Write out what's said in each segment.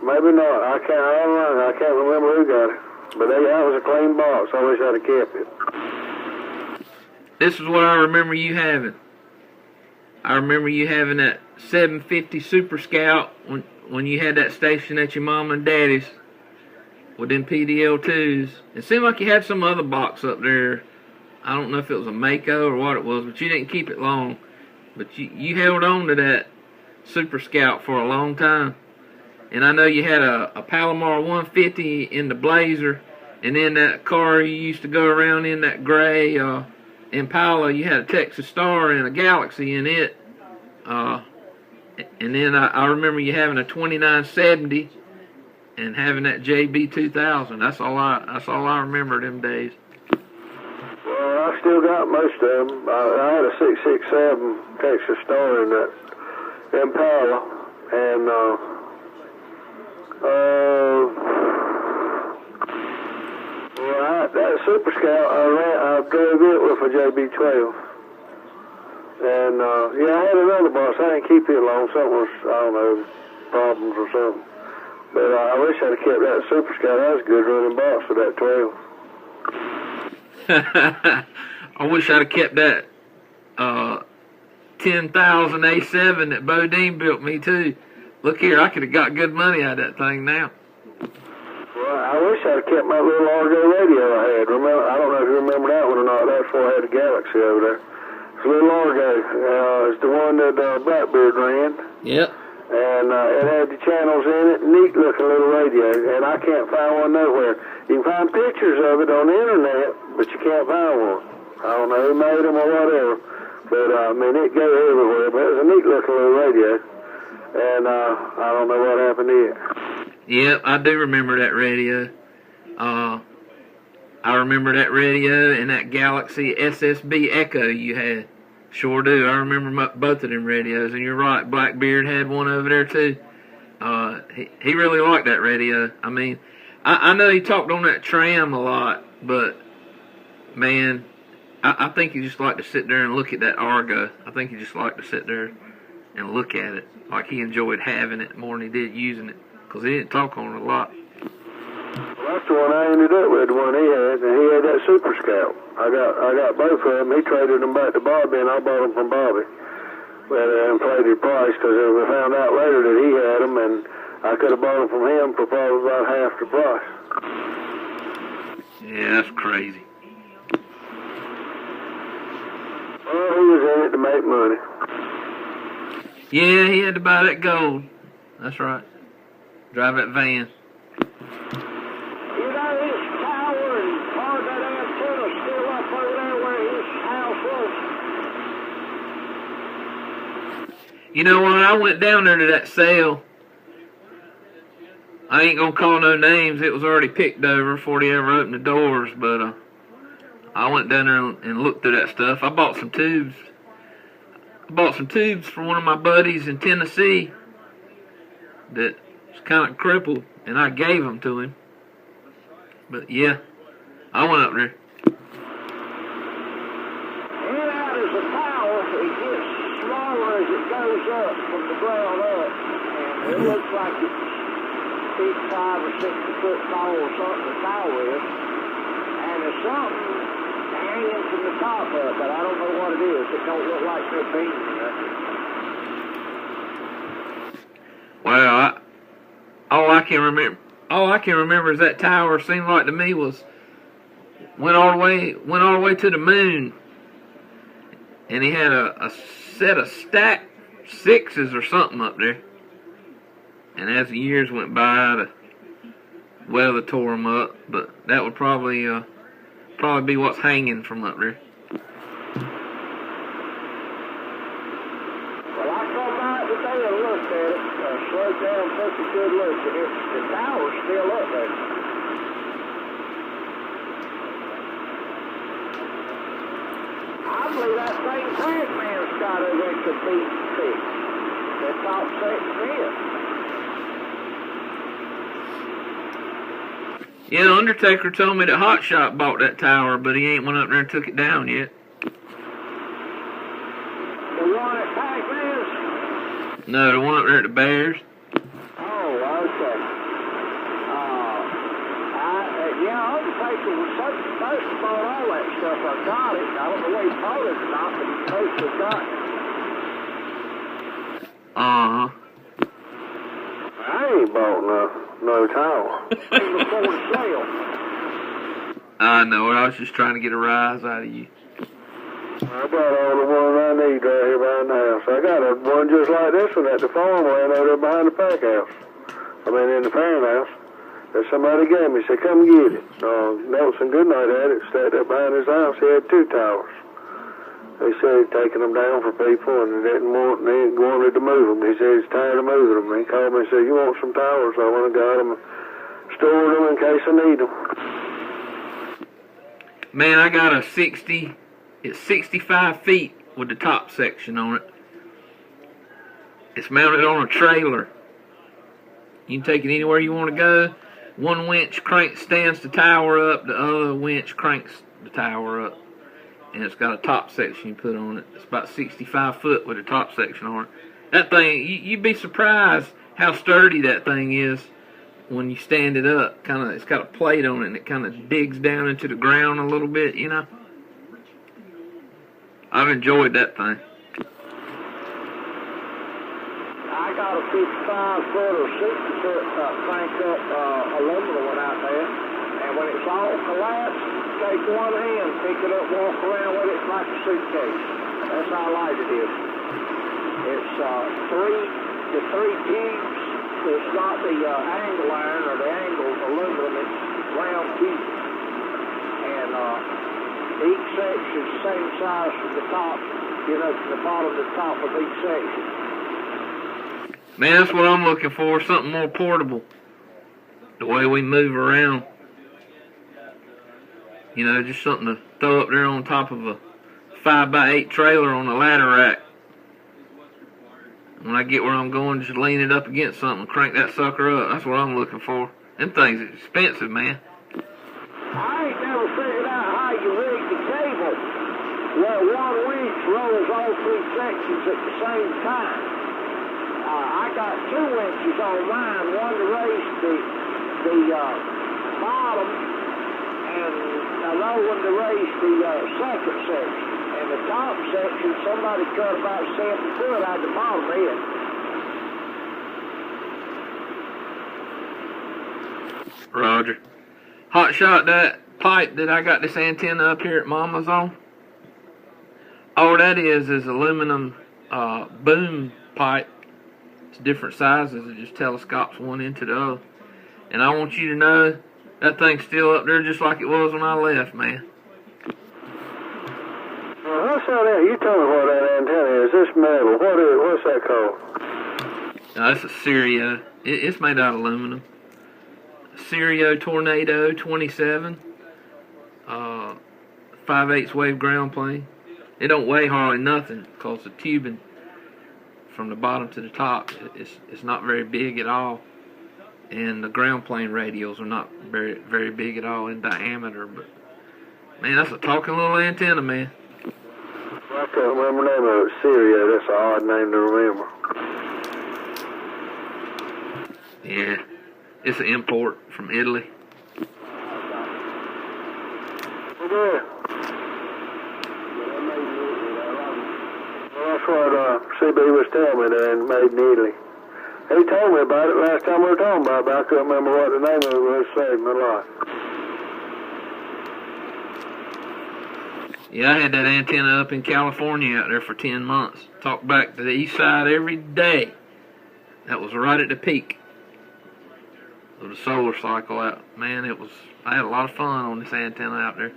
Maybe not. I don't know. I can't remember who got it. But that was a clean box. I wish I'd have kept it. This is what I remember you having. I remember you having that 750 Super Scout when you had that station at your mom and daddy's with them PDL2s. It seemed like you had some other box up there. I don't know if it was a Mako or what it was, but you didn't keep it long. But you held on to that Super Scout for a long time. And I know you had a Palomar 150 in the Blazer, and then that car you used to go around in, that gray Impala, you had a Texas Star and a Galaxy in it. And then I remember you having a 2970 and having that JB 2000. That's all I remember them days. Well, I still got most of them. I had a 667 Texas Star in that Impala, and that Super Scout, I drove it with a JB12. And, yeah, I had another box. I didn't keep it long. Something was, I don't know, problems or something. But I wish I'd have kept that Super Scout. That was a good running box for that 12. I wish I'd have kept that 10,000 A7 that Bodine built me, too. Look here, I could have got good money out of that thing now. Well, I wish I'd have kept my little Argo radio I had. Remember, I don't know if you remember that one or not. That's before I had a Galaxy over there. It's a little Argo. It's the one that Blackbeard ran. Yep. And it had the channels in it. Neat looking little radio. And I can't find one nowhere. You can find pictures of it on the internet, but you can't find one. I don't know who made them or whatever. But, I mean, it goes everywhere. But it was a neat looking little radio. And I don't know what happened to it. Yep, I do remember that radio. I remember that radio and that Galaxy SSB Echo you had. Sure do. I remember both of them radios. And you're right, Blackbeard had one over there too. He really liked that radio. I mean, I know he talked on that tram a lot, but man, I think he just liked to sit there and look at that Argo. I think he just liked to sit there and look at it. Like he enjoyed having it more than he did using it. Because he didn't talk on it a lot. Well, that's the one I ended up with, the one he had. And he had that Super Scout. I got both of them. He traded them back to Bobby, and I bought them from Bobby. But inflated price, because we found out later that he had them, and I could have bought them from him for probably about half the price. Yeah, that's crazy. Well, he was in it to make money. Yeah, he had to buy that gold. That's right. Drive that van. You know, his tower and part of that antenna still up over there where his house was. You know what? I went down there to that sale. I ain't gonna call no names. It was already picked over before they ever opened the doors. But I went down there and looked through that stuff. I bought some tubes. I bought some tubes for one of my buddies in Tennessee that was kind of crippled, and I gave them to him. But yeah, I went up there. In out is a tower. It gets smaller as it goes up from the ground up, and it looks like it's 55 or 60 foot tall or something. The tower is, and there's something hanging from the top up, but I don't know what it is. It don't look like no beam or nothing. Well, all I can remember is that tower seemed like to me went all the way to the moon, and he had a set of stacked sixes or something up there. And as the years went by, the weather tore them up, but that would probably be what's hanging from up there. Well, I come by today and looked at it, slowed down, took a good look, and the tower's still up there. I believe that same tank man's got it that could be fixed. That top section is. Yeah, the Undertaker told me that Hot Shot bought that tower, but he ain't went up there and took it down yet. The one at Pac-Man's? No, the one up there at the Bears. Oh, okay. Yeah, Undertaker was supposed to bought all that stuff. I got it. I don't know where he bought it or not, but he's supposed to have gotten it. Uh-huh. I ain't bought no towel. Even before the sale. I know it. I was just trying to get a rise out of you. I got all the ones I need right here behind the house. I got one just like this one at the farmland over there behind the pack house. I mean, in the parent house. That somebody gave me. Said, come get it. Nelson Goodnight had it. Stayed there behind his house. He had 2 towers. He said he'd taken them down for people and he wanted to move them. He said he's tired of moving them. He called me and said, you want some towers? I went and got them and stored them in case I need them. Man, I got a 60. It's 65 feet with the top section on it. It's mounted on a trailer. You can take it anywhere you want to go. One winch stands the tower up. The other winch cranks the tower up. And it's got a top section you put on it. It's about 65 foot with a top section on it. That thing, you'd be surprised how sturdy that thing is when you stand it up. It's got a plate on it and it kind of digs down into the ground a little bit, you know. I've enjoyed that thing. I got a 55-foot or 60-foot cranked up aluminum one out there, and when it's all collapsed, take one hand, pick it up, walk around with it like a suitcase. That's how light it is. It's the three tubes. It's not the angle iron or the angle aluminum. It's round tubes, and each section's the same size from the top, from the bottom to the top of each section. Man, that's what I'm looking for, something more portable. The way we move around. Just something to throw up there on top of a 5x8 trailer on a ladder rack. When I get where I'm going, just lean it up against something and crank that sucker up. That's what I'm looking for. Them things are expensive, man. I ain't never figured out how you rig the cable where one winch rolls all 3 sections at the same time. I got 2 winches on mine, one to raise the bottom and another one to raise the second section. And the top section, somebody cut about 7 foot out the bottom end. Roger. Hot shot, that pipe that I got this antenna up here at Mama's on. All that is aluminum boom pipe. It's different sizes. It just telescopes one into the other. And I want you to know that thing's still up there just like it was when I left, man. Well, what's that? You tell me what that antenna is. This metal. What's that called? That's a Serio. It's made out of aluminum. Serio Tornado 27. 5/8 wave ground plane. It don't weigh hardly nothing because the tubing from the bottom to the top it's not very big at all, and the ground plane radials are not very very big at all in diameter. But man, that's a talking little antenna, man. I can't remember the name of it. Syria. That's an odd name to remember. Yeah, it's an import from Italy. Yeah. Well, that's what CB was telling me there in Made in Italy. He told me about it last time we were talking about it, but I couldn't remember what the name of it was. Saved my life. Yeah, I had that antenna up in California out there for 10 months. Talked back to the east side every day. That was right at the peak of the solar cycle out. Man, I had a lot of fun on this antenna out there.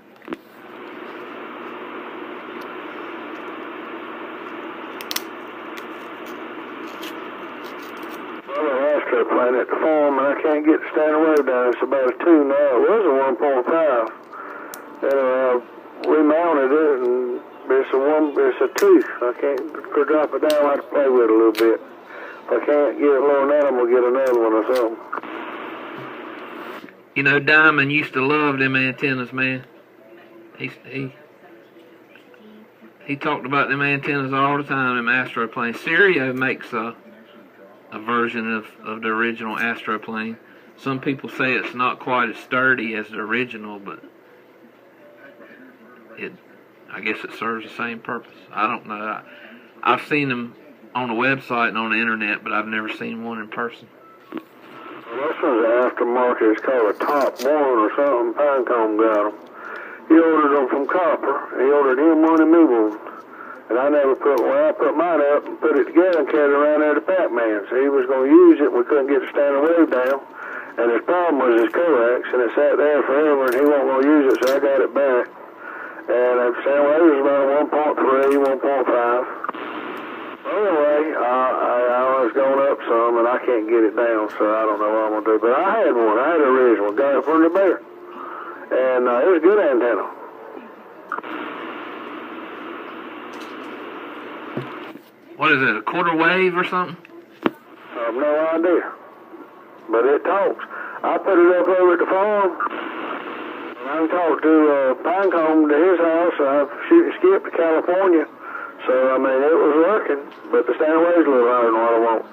Well, an astro plane at the farm, and I can't get the standing wave down. It's about a 2 now. It was a 1.5. And we mounted it, and it's a 2. I can't drop it down. I have to play with it a little bit. If I can't get it lower than that, I'm going to get another one or something. You know, Diamond used to love them antennas, man. He talked about them antennas all the time, them astroplanes. Serio makes a version of the original astroplane. Some people say it's not quite as sturdy as the original, but I guess it serves the same purpose. I don't know. I've seen them on the website and on the internet, but I've never seen one in person. Well, this one's an aftermarket. It's called a Top 1 or something. Pinecomb got them. He ordered them from Copper. He ordered him one and me one. And I put mine up and put it together and carried it around there to Pac-Man. So he was going to use it. We couldn't get the standing wave down. And his problem was his coax, and it sat there forever, and he wasn't going to use it, so I got it back. And the standing wave was about 1.3, 1.5. Anyway, I was going up some, and I can't get it down, so I don't know what I'm going to do. But I had one. I had an original. Got it from the bear. And it was a good antenna. What is it, a quarter wave or something? I have no idea. But it talks. I put it up over at the farm. And I talked to Pinecomb to his house. I shoot and skip to California. So, I mean, it was working. But the standing wave's a little higher than what I want.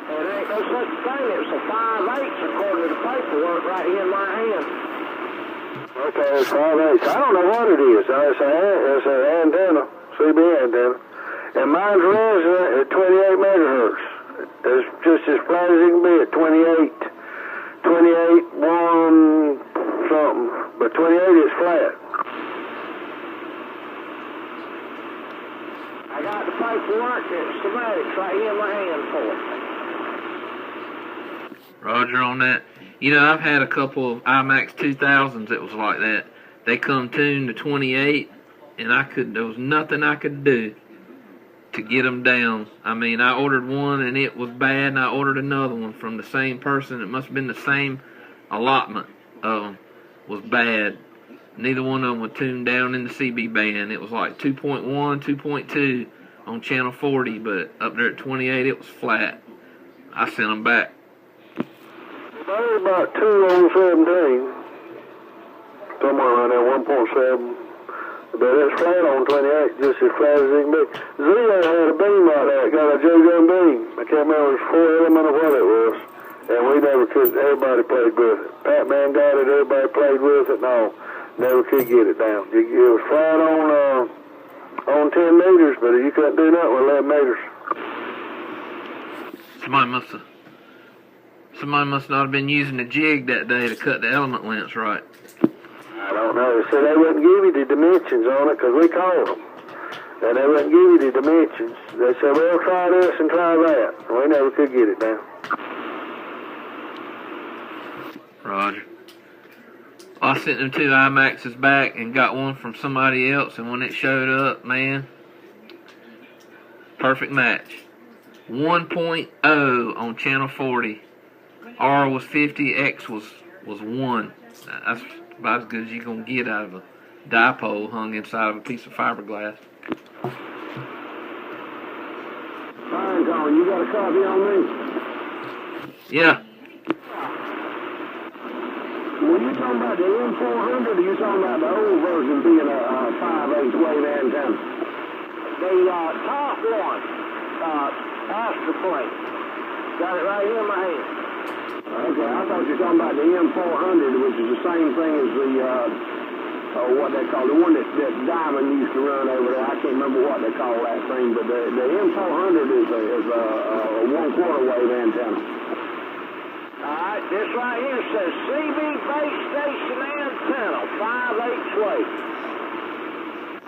And ain't no such thing. It's a 5/8 according to the paperwork right here in my hand. Okay, it's 5/8. I don't know what it is. It's an antenna, CB antenna. And mine's resonant at 28 megahertz. It's just as flat as it can be at 28, 1 something. But 28 is flat. I got the paperwork and schematics right here in my hand for it. Roger on that. You know, I've had a couple of IMAX 2000s that was like that. They come tuned to 28, and there was nothing I could do to get them down. I mean, I ordered one and it was bad, and I ordered another one from the same person. It must have been the same allotment of them. Was bad. Neither one of them was tuned down in the CB band. It was like 2.1, 2.2 on channel 40, but up there at 28 it was flat. I sent them back. There's about 2 on 17. Somewhere around there, 1.7. But it's flat on 28, just as flat as it can be. Zero had a beam like that, got a J-gun beam. I can't remember, it was 4 element of what it was. And we never could, everybody played with it. Pac-Man got it, everybody played with it, no. Never could get it down. It was flat on 10 meters, but you couldn't do nothing with 11 meters. Somebody must not have been using a jig that day to cut the element lengths right. I don't know. They said they wouldn't give you the dimensions on it because we called them. And they wouldn't give you the dimensions. They said, well, try this and try that. And we never could get it down. Roger. I sent them 2 IMAXs back and got one from somebody else, and when it showed up, man, perfect match. 1.0 on channel 40. R was 50, X was 1. That's about as good as you're going to get out of a dipole hung inside of a piece of fiberglass. Fine, Colin, you got a copy on me? Yeah. Were you talking about the M400 or you talking about the old version being a 5/8 wave antenna? The top one, Astra plate. Got it right here in my hand. Okay, I thought you were talking about the M400, which is the same thing as the, what they call, the one that Diamond used to run over there. I can't remember what they call that thing, but the M400 is a 1/4 wave antenna. Alright, this right here says CB base station antenna, 5/8 wave.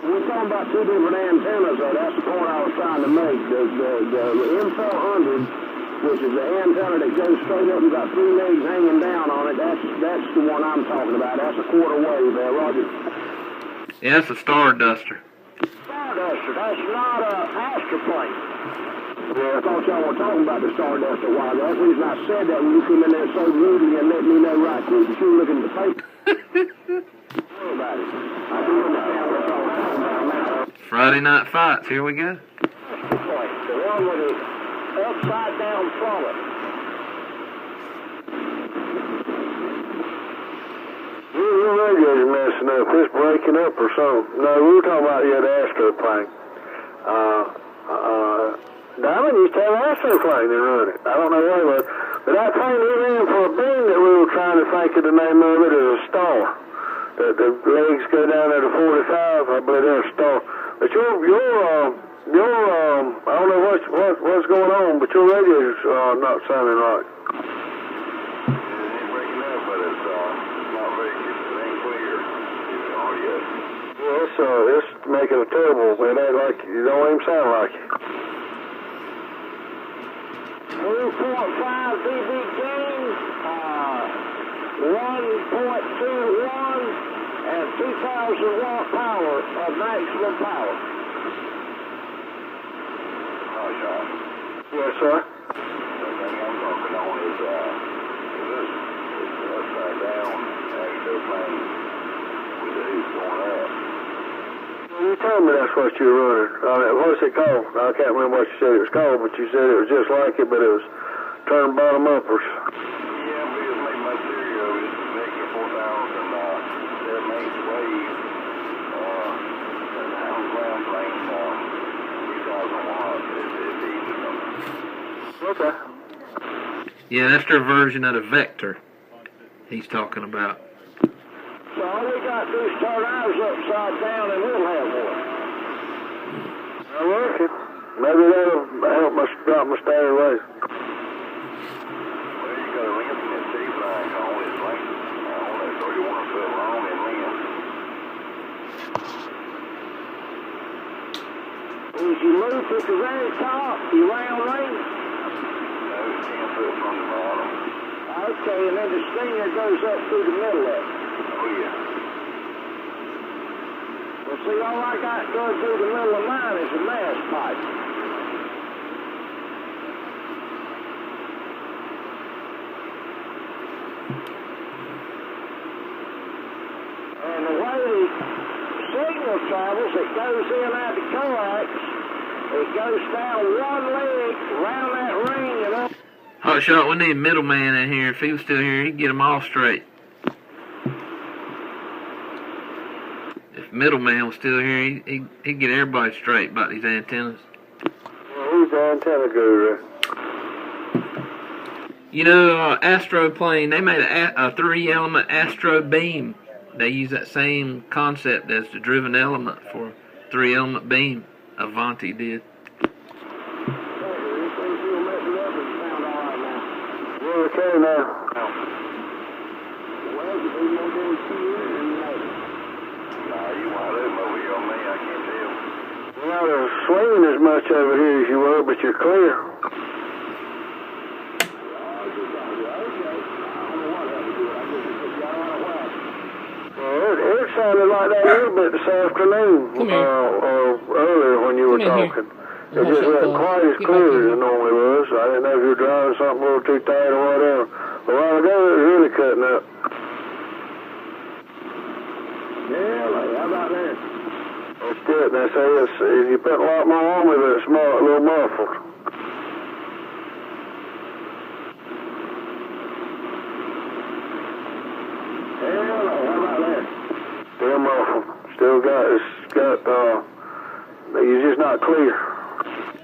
We're talking about 2 different antennas, though. That's the point I was trying to make. The M400, which is the antenna that goes straight up and got 3 legs hanging down on it, that's the one I'm talking about. That's a 1/4 wave there, Roger. Yeah, it's a Starduster. Starduster, that's not a Astra plate. Yeah, I thought y'all were talking about the Starduster a while ago. That's the reason I said that when you came in there so rudely and let me know right quick that you were looking at the paper. What about it? I do understand what y'all are talking about now. Friday Night Fights, here we go. Astra plate, the one with it upside down front. Your radio's messing up. It's breaking up or something. No, we were talking about the Astroplane. Diamond used to have Astroplane and run it. I don't know why, but But I painted it in for a beam that we were trying to think of the name of it as a star. The legs go down at a 45. I believe they're a star. But I don't know what's going on, but your radio's not sounding right. It's breaking up, but it's not very good. It ain't clear. It's audio. Yeah, it's making a terrible. It ain't like you don't even sound like it. 2.5 dB gain, 1.21, and 2,000 watt power of maximum power. Oh, Sean. Yes, sir. The thing I'm talking on is this upside down astroplane with the heat going up. You told me that's what you were running. What's it called? I can't remember what you said it was called, but you said it was just like it, but it was turned bottom upwards. Yeah, because made my stereo is negative 4,000 their main wave and the house ground plane 3,000 watts. It's even Okay. Yeah, that's their version of the vector he's talking about. So all we got to do is turn ours upside down and we'll have one. I reckon. Maybe that'll help us drop my stereo rate. Well, you got a length in that tape line on its length. Only 31 foot long in length. As you move to the very top, you round range. No, it's 10 foot from the bottom. Okay, and then the stinger goes up through the middle of it. Oh, yeah. Well, see, all I got going through the middle of mine is a mass pipe. And the way the signal travels, it goes in at the coax, it goes down one leg, around that ring, and up. Hot shot, we need a middleman in here. If he was still here, he'd get them all straight. If middleman was still here, he'd get everybody straight about these antennas. Well, who's the antenna guru? You know, Astroplane, they made a 3-element Astro beam. They use that same concept as the driven element for a 3-element beam. Avanti did. We're okay now. You wide open over here on me, I can't tell. You're not swinging as much over here as you were, but you're clear. Well, it sounded like that a little bit this afternoon, or earlier when you were talking. It just wasn't quite as clear as it normally was. I didn't know if you were driving something a little too tight or whatever. A while ago, it was really cutting up. Yeah, how about that? That's good. Now, say you put a lot more on me, but it's more, a little muffled. Yeah, how about that? Still muffled. Still you're just not clear.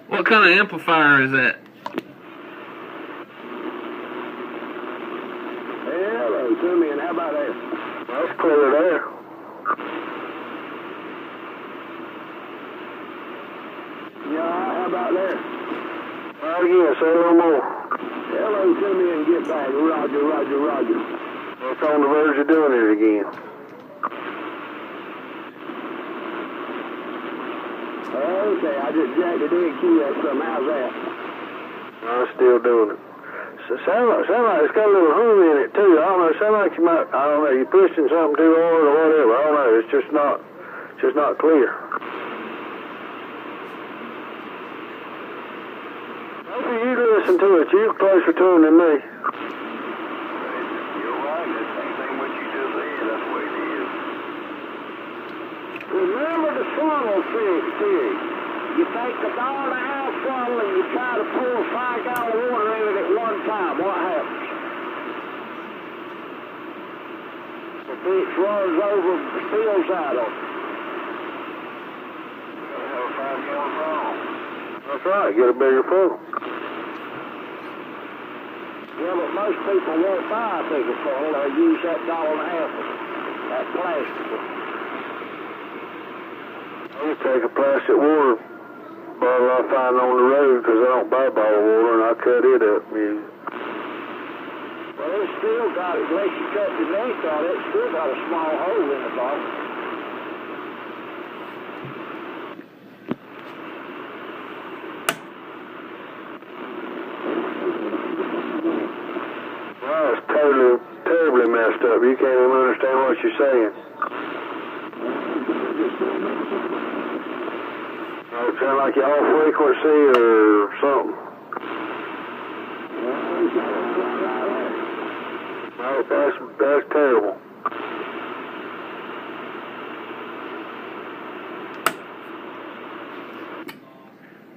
What kind of amplifier is that? Hello, to me, and how about that? That's clear there. Yeah, how about that? Right again, say a little more. Hello, to me, and get back. Roger, roger, roger. It's on the verge of doing it again. Okay, I just jacked the dead key up some. How's that? I'm still doing it. So sound like it's got a little hum in it too. I don't know. Sound like you're pushing something too hard or whatever. I don't know. It's just not clear. Maybe you listen to it. You're closer to it than me. You're right, that's the same thing what you just said, that's the way it is. Remember the funnel theory. You take the $1.5 funnel and you try to pour 5 gallon of water in it at one time. What happens? The bitch runs over and spills out on it. Have a 5-gallon funnel. That's right. Get a bigger funnel. Yeah, but most people won't buy a bigger funnel. They'll use that $1.50, that plastic one. I just take a plastic water bottle I find on the road because I don't buy bottled water, and I cut it up. Well, it's still got, unless you cut the neck on it, it's still got a small hole in the bottom. Wow, it's terribly messed up. You can't even understand what you're saying. It sounds like you're off frequency or something. No, that's terrible.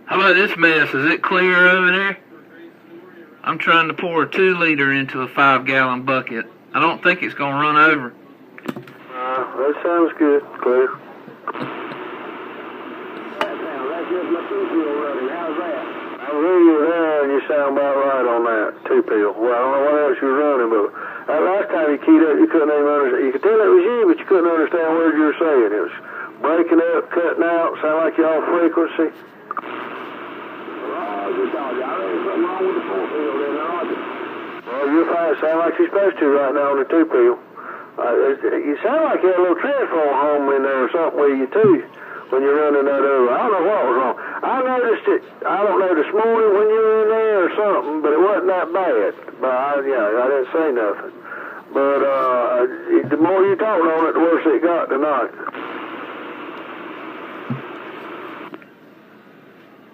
How about this mess? Is it clear over there? I'm trying to pour a 2-liter into a 5-gallon bucket. I don't think it's going to run over. That sounds good. Clear. That's just my 2-pill running. How's that? I hear you there, and you sound about right on that 2-pill. Well, I don't know what else you were running, but that last time you keyed up, you couldn't even understand. You could tell it was you, but you couldn't understand what you were saying. It was breaking up, cutting out, sound like you're off frequency. Well, you're fine. Sound like you're supposed to right now on the 2-pill. You sound like you had a little transformer home in there or something with you too when you're running that over. I don't know what was wrong. I noticed it, I don't know, this morning when you were in there or something, but it wasn't that bad. But I didn't say nothing. But the more you talked on it, the worse it got tonight.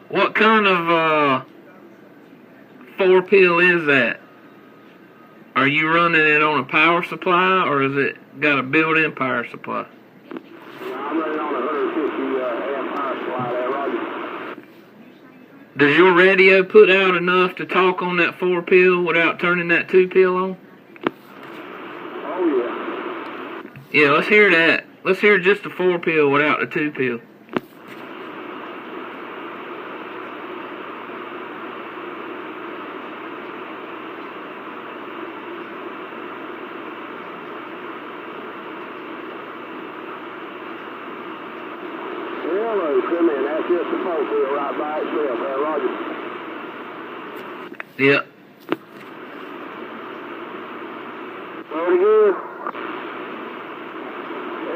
What kind of 4-pill is that? Are you running it on a power supply, or is it got a built-in power supply? I'm running on a 150 amp power supply there, Roger. Does your radio put out enough to talk on that 4-pill without turning that 2-pill on? Oh, yeah. Yeah, let's hear that. Let's hear just the 4-pill without the 2-pill. Hello, come in. That's just the 4-pill right by itself there, Roger. Yep. What again?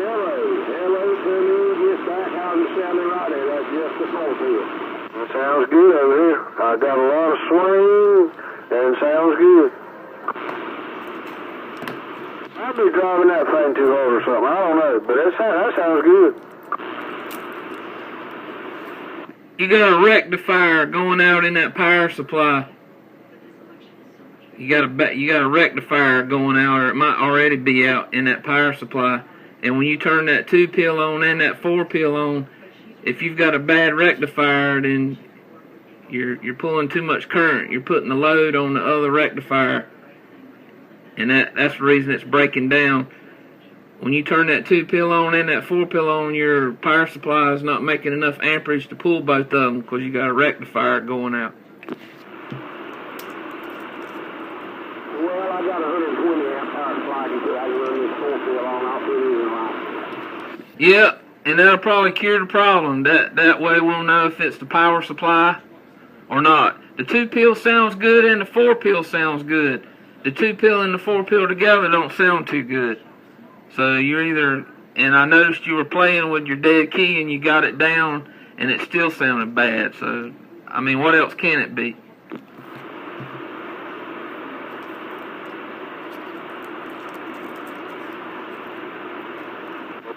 Hello, come in. Just back. How's it sounding right there? That's just the 4-pill. That sounds good over here. I got a lot of swing and sounds good. I'll be driving that thing too hard or something. I don't know, but that sounds good. You got a rectifier going out in that power supply. You got a rectifier going out, or it might already be out in that power supply. And when you turn that 2-pill on and that 4-pill on, if you've got a bad rectifier, then you're pulling too much current. You're putting the load on the other rectifier, and that's the reason it's breaking down. When you turn that 2-pill on and that 4-pill on, your power supply is not making enough amperage to pull both of them because you got a rectifier going out. Well, I got a 120 amp power supply. I can run this 4-pill on. I'll put it in right. Yep, and that'll probably cure the problem. That way we'll know if it's the power supply or not. The 2-pill sounds good and the 4-pill sounds good. The 2-pill and the 4-pill together don't sound too good. So you're either, and I noticed you were playing with your dead key and you got it down and it still sounded bad. So, I mean, what else can it be?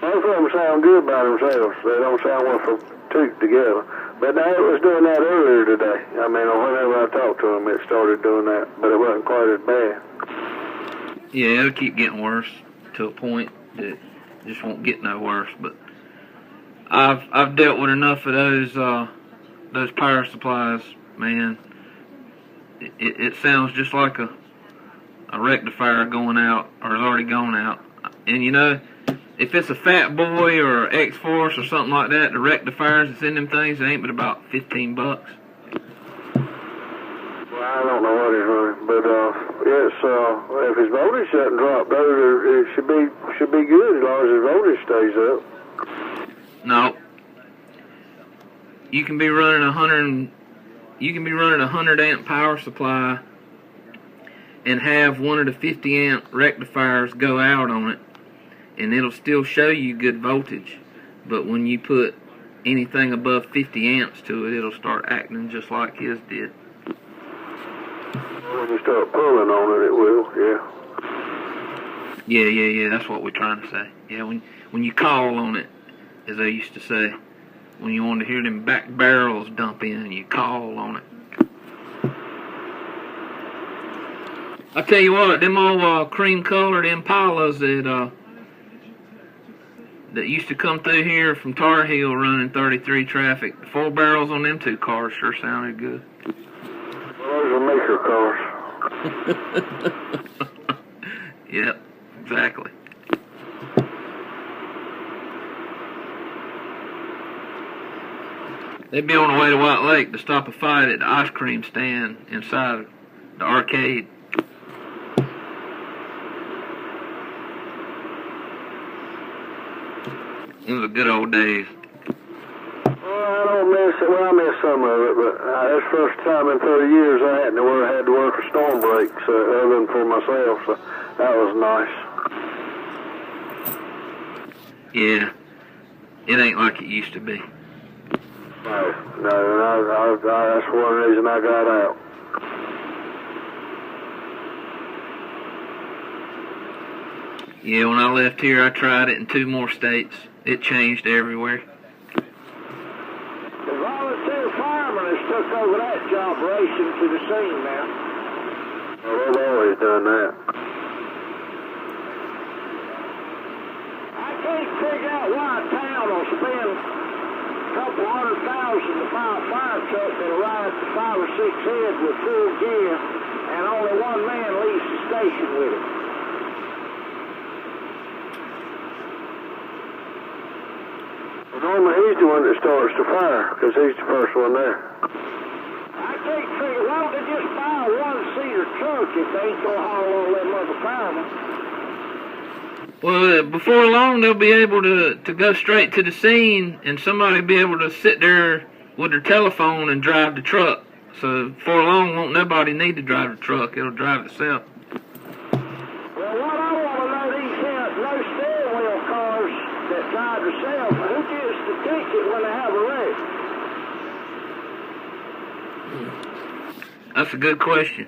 Both of them sound good by themselves. They don't sound worth a toot together. But they was doing that earlier today. I mean, whenever I talked to them, it started doing that. But it wasn't quite as bad. Yeah, it'll keep getting worse to a point that it just won't get no worse. But I've dealt with enough of those power supplies, man. It sounds just like a rectifier going out, or has already gone out. And you know, if it's a Fat Boy or X-Force or something like that, the rectifiers that's in them things, it ain't but about $15. Well, I don't know what he's running, but it's if his voltage doesn't drop, though, it should be good as long as his voltage stays up. No. You can be running a 100 amp power supply and have one of the 50 amp rectifiers go out on it, and it'll still show you good voltage. But when you put anything above 50 amps to it, it'll start acting just like his did. When you start pulling on it, it will, yeah. Yeah, that's what we're trying to say. Yeah, when you call on it, as they used to say, when you want to hear them back barrels dump in, you call on it. I tell you what, them old cream-colored Impalas that used to come through here from Tar Heel running 33 traffic, the 4 barrels on them 2 cars sure sounded good. Well, those are maker cars. Yep, exactly. They'd be on the way to White Lake to stop a fight at the ice cream stand inside the arcade. It was a good old days. I miss some of it, but that's the first time in 30 years I hadn't had to work a storm break, other than for myself, so that was nice. Yeah, it ain't like it used to be. No, that's one reason I got out. Yeah, when I left here, I tried it in 2 more states. It changed everywhere. The volunteer fireman has took over that job, racing to the scene now. Well, they've always done that. I can't figure out why a town will spend a couple $100,000 to buy a fire truck that'll ride 5 or 6 heads with full gear, and only one man leaves the station with it. Normally he's the one that starts the fire, because he's the first one there. I can't figure, why don't they just buy a 1-seater truck if they ain't gonna haul all them other firemen? Well, before long, they'll be able to go straight to the scene, and somebody will be able to sit there with their telephone and drive the truck. So before long, won't nobody need to drive the truck. It'll drive itself. Well, what I want to know, these no steering wheel cars that drive themselves, who gets the ticket when they have a wreck? That's a good question.